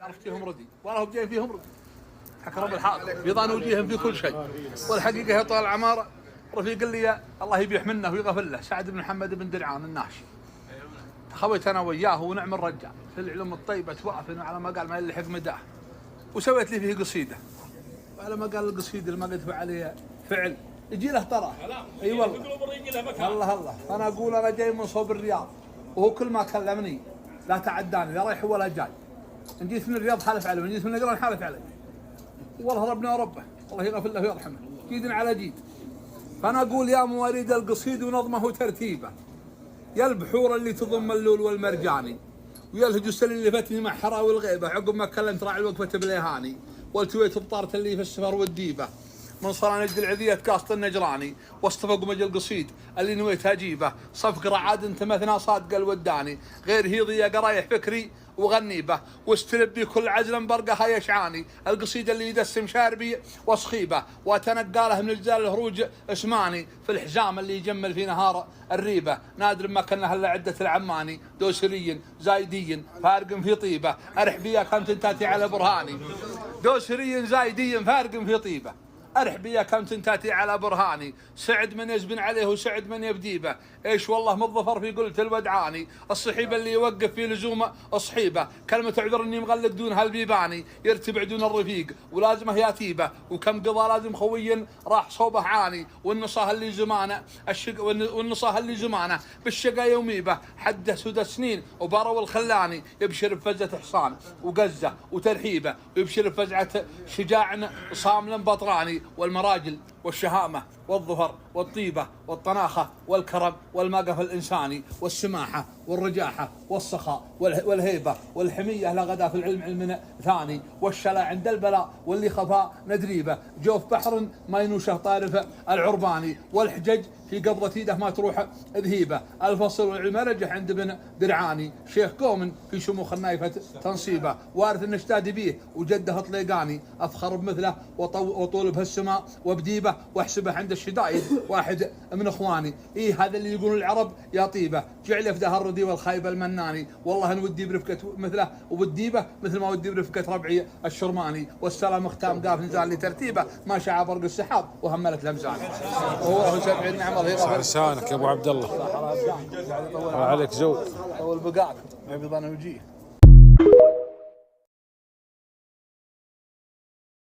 عرفتيهم ردي ولا هم جايين فيهم ردي. حكى رب الحائط بيضان وجيههم في كل شيء. والحقيقه هي طال العماره رفيق لي الله يبيح منه ويغفر له سعد بن محمد بن درعان الناشي. خويت انا وياه ونعم الرجال في العلوم الطيبه توافقنا على ما قال ما يلحق مداه. وسويت لي فيه قصيده. وعلى ما قال القصيده ما قلت عليه فعل يجي له ترى. اي والله. الله انا اقول انا جاي من صوب الرياض وهو كل ما كلمني لا تعداني لا رايح ولا جاي. ان جيت من الرياض حالف علي وان جيت من القران حالف علي. والله ربنا وربه الله يغفر له ويرحمه جيد على جيد. فانا اقول يا مواريد القصيد ونظمه وترتيبه يا البحور اللي تضم اللول والمرجاني ويا الهجوس اللي لفتني مع حراوي الغيبه عقب ما كلمت راعي الوقفه بليهاني والتويت بطاره اللي في السفر والديبه من صار نجد العذيه كاسط النجراني واصطفق مجل القصيد اللي نويت اجيبه صفق رعاد انت مثنى صادق الوداني غير هيضي يا قرايح فكري وغني به واستلب بي كل عزل برقه يشعاني القصيده اللي يدسم شاربي وصخيبه واتنقاله من الجزال الهروج اسماني في الحزام اللي يجمل في نهار الريبه نادر ما كنا هلا عده العماني دوسري زايدي فارق في طيبه ارح بيا كم تنتاتي على برهاني دوسري زايدي فارق في طيبه ارح بيا كم تنتاتي على برهاني سعد من يزبن عليه وسعد من يبديبه ايش والله مظفر في قلت الودعاني الصحيبه اللي يوقف في لزوم الصحيبه كلمه اعذر اني مغلق دون هالبيباني يرتبع دون الرفيق ولازمه ياتيبه وكم قضى لازم خوي راح صوبه عاني والنصاه اللي زمانه والنصاه اللي زمانه بالشقا يوميبه حده سدى سنين وبارو الخلاني يبشر بفزه حصان وقزه وترحيبه ويبشر بفزعه شجاع صامل بطراني والمراجل والشهامة والظفر والطيبة والطناخة والكرم والمقف الإنساني والسماحة والرجاحة والسخاء والهيبة والحمية لغدا في العلم علم ثاني والشلا عند البلاء واللي خفاء ندريبه جوف بحر ما ينوشه طارف العرباني والحجج في قبضة يده ما تروح ذهيبه الفصل والعلم رجح عند ابن درعاني شيخ قوم في شموخ النايفة تنصيبه وارث النشتاد بيه وجده طليقاني أفخر بمثله وطول بهالسماء وبديبه واحسبه عند الشدائد واحد من اخواني هذا اللي يقولون العرب يا طيبه جعل في دهر الردي والخايب المناني والله ان ودي برفقه مثله وبالديبه مثل ما ودي برفقه ربعي الشرماني والسلام ختام قاف نزال لترتيبه ما شاع برق السحاب وهملت الامزان وهو 70 نعم الله يغفر لسانك يا ابو عبد الله وعليك زود طول بقاك ما يبي ظن وجيه